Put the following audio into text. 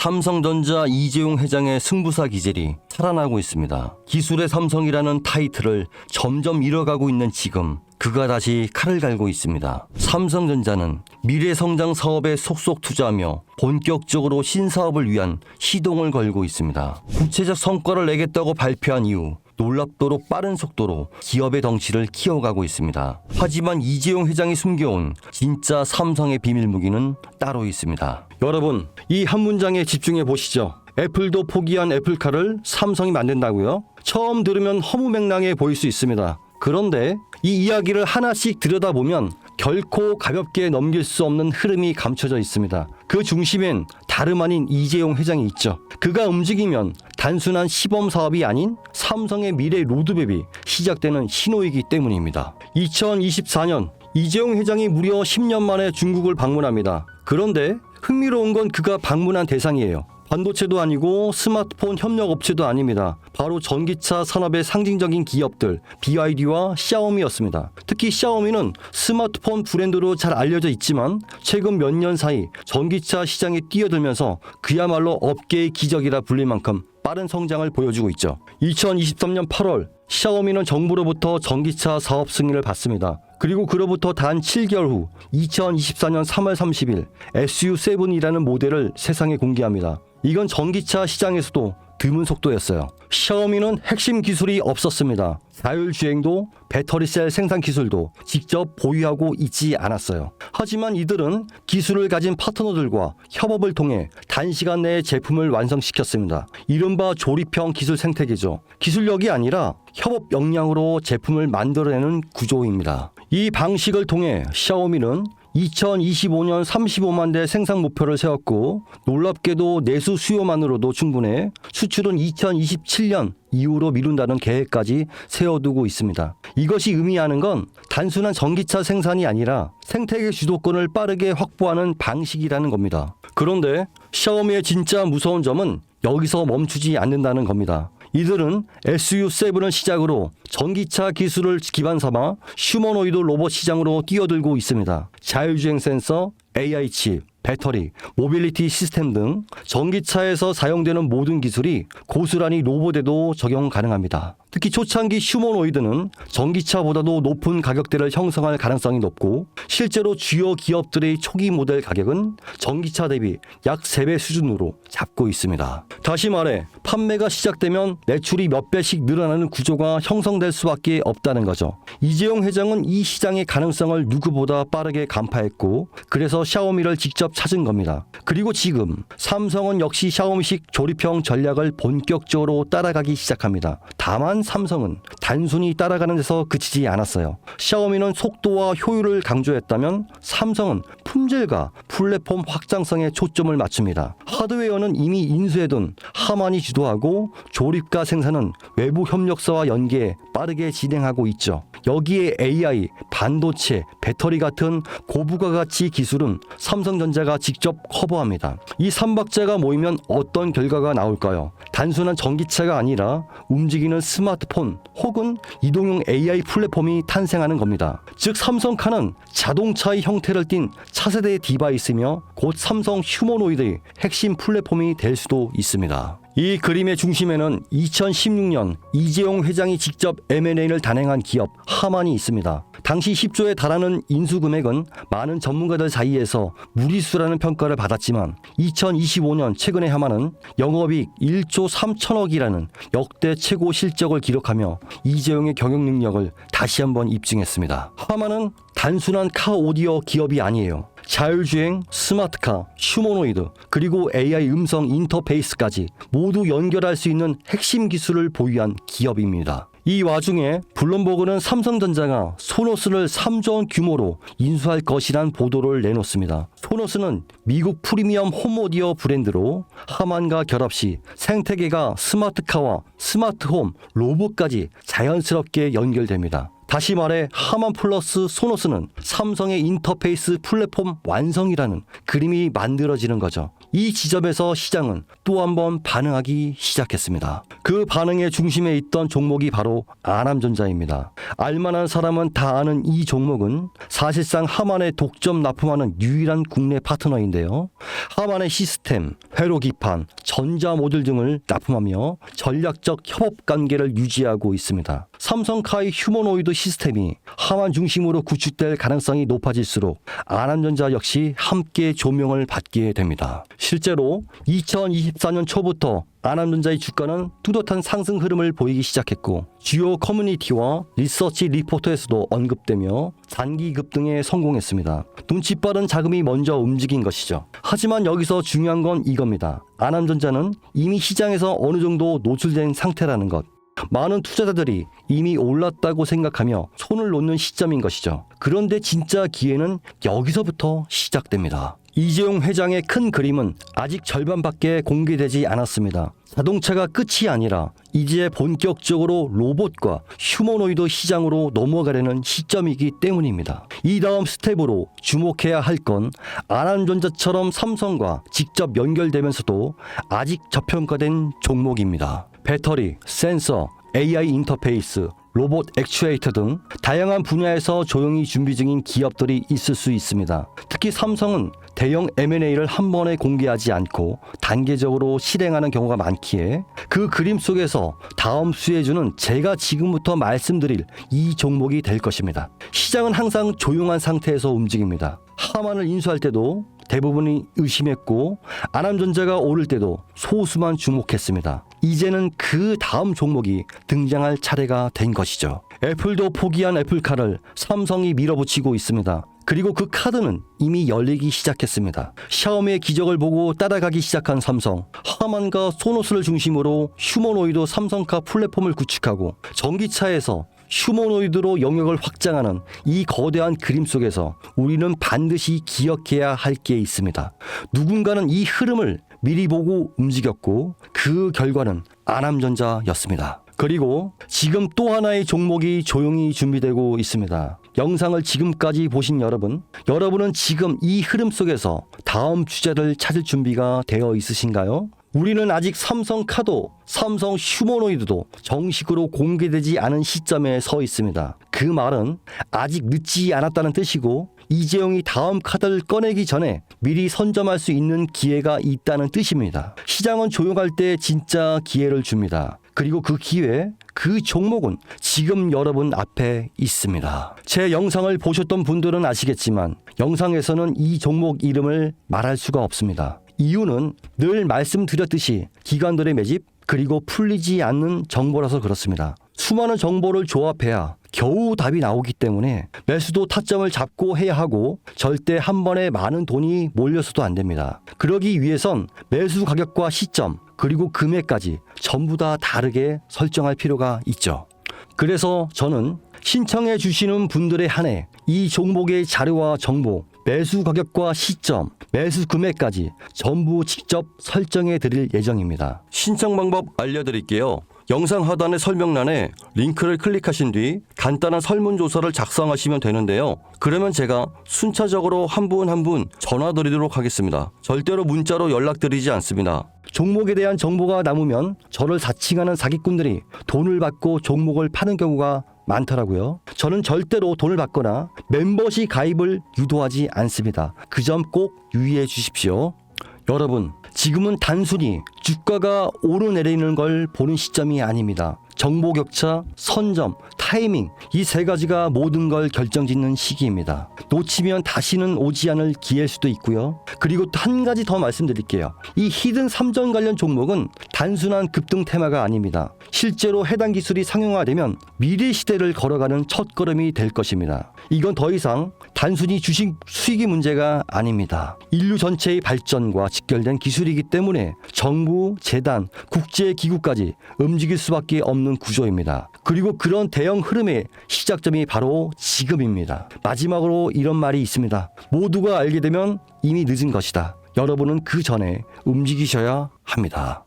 삼성전자 이재용 회장의 승부사 기질이 살아나고 있습니다. 기술의 삼성이라는 타이틀을 점점 잃어가고 있는 지금 그가 다시 칼을 갈고 있습니다. 삼성전자는 미래성장 사업에 속속 투자하며 본격적으로 신사업을 위한 시동을 걸고 있습니다. 구체적 성과를 내겠다고 발표한 이후 놀랍도록 빠른 속도로 기업의 덩치를 키워가고 있습니다. 하지만 이재용 회장이 숨겨온 진짜 삼성의 비밀 무기는 따로 있습니다. 여러분, 이 한 문장에 집중해 보시죠. 애플도 포기한 애플카를 삼성이 만든다고요? 처음 들으면 허무맹랑해 보일 수 있습니다. 그런데 이 이야기를 하나씩 들여다보면 결코 가볍게 넘길 수 없는 흐름이 감춰져 있습니다. 그 중심엔 다름 아닌 이재용 회장이 있죠. 그가 움직이면 단순한 시범 사업이 아닌 삼성의 미래 로드맵이 시작되는 신호이기 때문입니다. 2024년 이재용 회장이 무려 10년 만에 중국을 방문합니다. 그런데 흥미로운 건 그가 방문한 대상이에요. 반도체도 아니고 스마트폰 협력업체도 아닙니다. 바로 전기차 산업의 상징적인 기업들 BYD와 샤오미였습니다. 특히 샤오미는 스마트폰 브랜드로 잘 알려져 있지만 최근 몇 년 사이 전기차 시장에 뛰어들면서 그야말로 업계의 기적이라 불릴 만큼 빠른 성장을 보여주고 있죠. 2023년 8월 샤오미는 정부로부터 전기차 사업 승인을 받습니다. 그리고 그로부터 단 7개월 후 2024년 3월 30일 SU7이라는 모델을 세상에 공개합니다. 이건 전기차 시장에서도 드문 속도였어요. 샤오미는 핵심 기술이 없었습니다. 자율주행도 배터리셀 생산 기술도 직접 보유하고 있지 않았어요. 하지만 이들은 기술을 가진 파트너들과 협업을 통해 단시간 내에 제품을 완성시켰습니다. 이른바 조립형 기술 생태계죠. 기술력이 아니라 협업 역량으로 제품을 만들어내는 구조입니다. 이 방식을 통해 샤오미는 2025년 35만 대 생산 목표를 세웠고 놀랍게도 내수 수요만으로도 충분해 수출은 2027년 이후로 미룬다는 계획까지 세워두고 있습니다. 이것이 의미하는 건 단순한 전기차 생산이 아니라 생태계 주도권을 빠르게 확보하는 방식이라는 겁니다. 그런데 샤오미의 진짜 무서운 점은 여기서 멈추지 않는다는 겁니다. 이들은 SU7을 시작으로 전기차 기술을 기반 삼아 휴머노이드 로봇 시장으로 뛰어들고 있습니다. 자율주행 센서, AI 칩, 배터리, 모빌리티 시스템 등 전기차에서 사용되는 모든 기술이 고스란히 로봇에도 적용 가능합니다. 특히 초창기 휴머노이드는 전기차보다도 높은 가격대를 형성할 가능성이 높고 실제로 주요 기업들의 초기 모델 가격은 전기차 대비 약 3배 수준으로 잡고 있습니다. 다시 말해 판매가 시작되면 매출이 몇 배씩 늘어나는 구조가 형성될 수밖에 없다는 거죠. 이재용 회장은 이 시장의 가능성을 누구보다 빠르게 간파했고 그래서 샤오미를 직접 찾은 겁니다. 그리고 지금 삼성은 역시 샤오미식 조립형 전략을 본격적으로 따라가기 시작합니다. 다만 삼성은 단순히 따라가는 데서 그치지 않았어요. 샤오미는 속도와 효율을 강조했다면 삼성은 품질과 플랫폼 확장성에 초점을 맞춥니다. 하드웨어는 이미 인수해둔 하만이 주도하고 조립과 생산은 외부 협력사와 연계해 빠르게 진행하고 있죠. 여기에 AI, 반도체, 배터리 같은 고부가 가치 기술은 삼성전자가 직접 커버합니다. 이 삼박자가 모이면 어떤 결과가 나올까요? 단순한 전기차가 아니라 움직이는 스마트폰 혹은 이동용 AI 플랫폼이 탄생하는 겁니다. 즉 삼성카는 자동차의 형태를 띤 차세대 디바이스며 곧 삼성 휴머노이드의 핵심 플랫폼이 될 수도 있습니다. 이 그림의 중심에는 2016년 이재용 회장이 직접 M&A를 단행한 기업 하만이 있습니다. 당시 10조에 달하는 인수 금액은 많은 전문가들 사이에서 무리수라는 평가를 받았지만 2025년 최근에 하만은 영업이익 1조 3천억이라는 역대 최고 실적을 기록하며 이재용의 경영 능력을 다시 한번 입증했습니다. 하만은 단순한 카 오디오 기업이 아니에요. 자율주행, 스마트카, 휴머노이드, 그리고 AI 음성 인터페이스까지 모두 연결할 수 있는 핵심 기술을 보유한 기업입니다. 이 와중에 블룸버그는 삼성전자가 소노스를 3조 원 규모로 인수할 것이란 보도를 내놓습니다. 소노스는 미국 프리미엄 홈오디오 브랜드로 하만과 결합 시 생태계가 스마트카와 스마트홈, 로봇까지 자연스럽게 연결됩니다. 다시 말해 하만 플러스 소노스는 삼성의 인터페이스 플랫폼 완성이라는 그림이 만들어지는 거죠. 이 지점에서 시장은 또 한 번 반응하기 시작했습니다. 그 반응의 중심에 있던 종목이 바로 아남전자입니다. 알만한 사람은 다 아는 이 종목은 사실상 하만에 독점 납품하는 유일한 국내 파트너인데요. 하만의 시스템, 회로 기판, 전자 모듈 등을 납품하며 전략적 협업 관계를 유지하고 있습니다. 삼성카의 휴머노이드 시스템이 하만 중심으로 구축될 가능성이 높아질수록 아남전자 역시 함께 조명을 받게 됩니다. 실제로 2024년 초부터 아남전자의 주가는 뚜렷한 상승 흐름을 보이기 시작했고 주요 커뮤니티와 리서치 리포트에서도 언급되며 단기 급등에 성공했습니다. 눈치 빠른 자금이 먼저 움직인 것이죠. 하지만 여기서 중요한 건 이겁니다. 아남전자는 이미 시장에서 어느 정도 노출된 상태라는 것. 많은 투자자들이 이미 올랐다고 생각하며 손을 놓는 시점인 것이죠. 그런데 진짜 기회는 여기서부터 시작됩니다. 이재용 회장의 큰 그림은 아직 절반밖에 공개되지 않았습니다. 자동차가 끝이 아니라 이제 본격적으로 로봇과 휴머노이드 시장으로 넘어가려는 시점이기 때문입니다. 이 다음 스텝으로 주목해야 할 건 아남전자처럼 삼성과 직접 연결되면서도 아직 저평가된 종목입니다. 배터리, 센서, AI 인터페이스, 로봇 액추에이터 등 다양한 분야에서 조용히 준비 중인 기업들이 있을 수 있습니다. 특히 삼성은 대형 M&A를 한 번에 공개하지 않고 단계적으로 실행하는 경우가 많기에 그 그림 속에서 다음 수혜주는 제가 지금부터 말씀드릴 이 종목이 될 것입니다. 시장은 항상 조용한 상태에서 움직입니다. 하만을 인수할 때도 대부분이 의심했고 아남전자가 오를 때도 소수만 주목했습니다. 이제는 그 다음 종목이 등장할 차례가 된 것이죠. 애플도 포기한 애플카를 삼성이 밀어붙이고 있습니다. 그리고 그 카드는 이미 열리기 시작했습니다. 샤오미의 기적을 보고 따라가기 시작한 삼성, 하만과 소노스를 중심으로 휴머노이드 삼성카 플랫폼을 구축하고 전기차에서 휴머노이드로 영역을 확장하는 이 거대한 그림 속에서 우리는 반드시 기억해야 할 게 있습니다. 누군가는 이 흐름을 미리 보고 움직였고 그 결과는 아남전자였습니다. 그리고 지금 또 하나의 종목이 조용히 준비되고 있습니다. 영상을 지금까지 보신 여러분은 지금 이 흐름 속에서 다음 주제를 찾을 준비가 되어 있으신가요? 우리는 아직 삼성카도, 삼성 휴머노이드도 정식으로 공개되지 않은 시점에 서 있습니다. 그 말은 아직 늦지 않았다는 뜻이고 이재용이 다음 카드를 꺼내기 전에 미리 선점할 수 있는 기회가 있다는 뜻입니다. 시장은 조용할 때 진짜 기회를 줍니다. 그리고 그 기회, 그 종목은 지금 여러분 앞에 있습니다. 제 영상을 보셨던 분들은 아시겠지만 영상에서는 이 종목 이름을 말할 수가 없습니다. 이유는 늘 말씀드렸듯이 기관들의 매집 그리고 풀리지 않는 정보라서 그렇습니다. 수많은 정보를 조합해야 겨우 답이 나오기 때문에 매수도 타점을 잡고 해야 하고 절대 한 번에 많은 돈이 몰려서도 안 됩니다. 그러기 위해선 매수 가격과 시점 그리고 금액까지 전부 다 다르게 설정할 필요가 있죠. 그래서 저는 신청해 주시는 분들에 한해 이 종목의 자료와 정보, 매수 가격과 시점, 매수 금액까지 전부 직접 설정해 드릴 예정입니다. 신청 방법 알려드릴게요. 영상 하단의 설명란에 링크를 클릭하신 뒤 간단한 설문조사를 작성하시면 되는데요. 그러면 제가 순차적으로 한 분 한 분 전화 드리도록 하겠습니다. 절대로 문자로 연락드리지 않습니다. 종목에 대한 정보가 남으면 저를 사칭하는 사기꾼들이 돈을 받고 종목을 파는 경우가 많더라고요. 저는 절대로 돈을 받거나 멤버십 가입을 유도하지 않습니다. 그 점 꼭 유의해 주십시오. 여러분, 지금은 단순히 주가가 오르내리는 걸 보는 시점이 아닙니다. 정보 격차, 선점, 타이밍 이 세 가지가 모든 걸 결정짓는 시기입니다. 놓치면 다시는 오지 않을 기회일 수도 있고요. 그리고 또 한 가지 더 말씀드릴게요. 이 히든 3전 관련 종목은 단순한 급등 테마가 아닙니다. 실제로 해당 기술이 상용화되면 미래 시대를 걸어가는 첫걸음이 될 것입니다. 이건 더 이상 단순히 주식 수익의 문제가 아닙니다. 인류 전체의 발전과 직결된 기술이기 때문에 정부, 재단, 국제기구까지 움직일 수밖에 없는 구조입니다. 그리고 그런 대형 흐름의 시작점이 바로 지금입니다. 마지막으로 이런 말이 있습니다. 모두가 알게 되면 이미 늦은 것이다. 여러분은 그 전에 움직이셔야 합니다.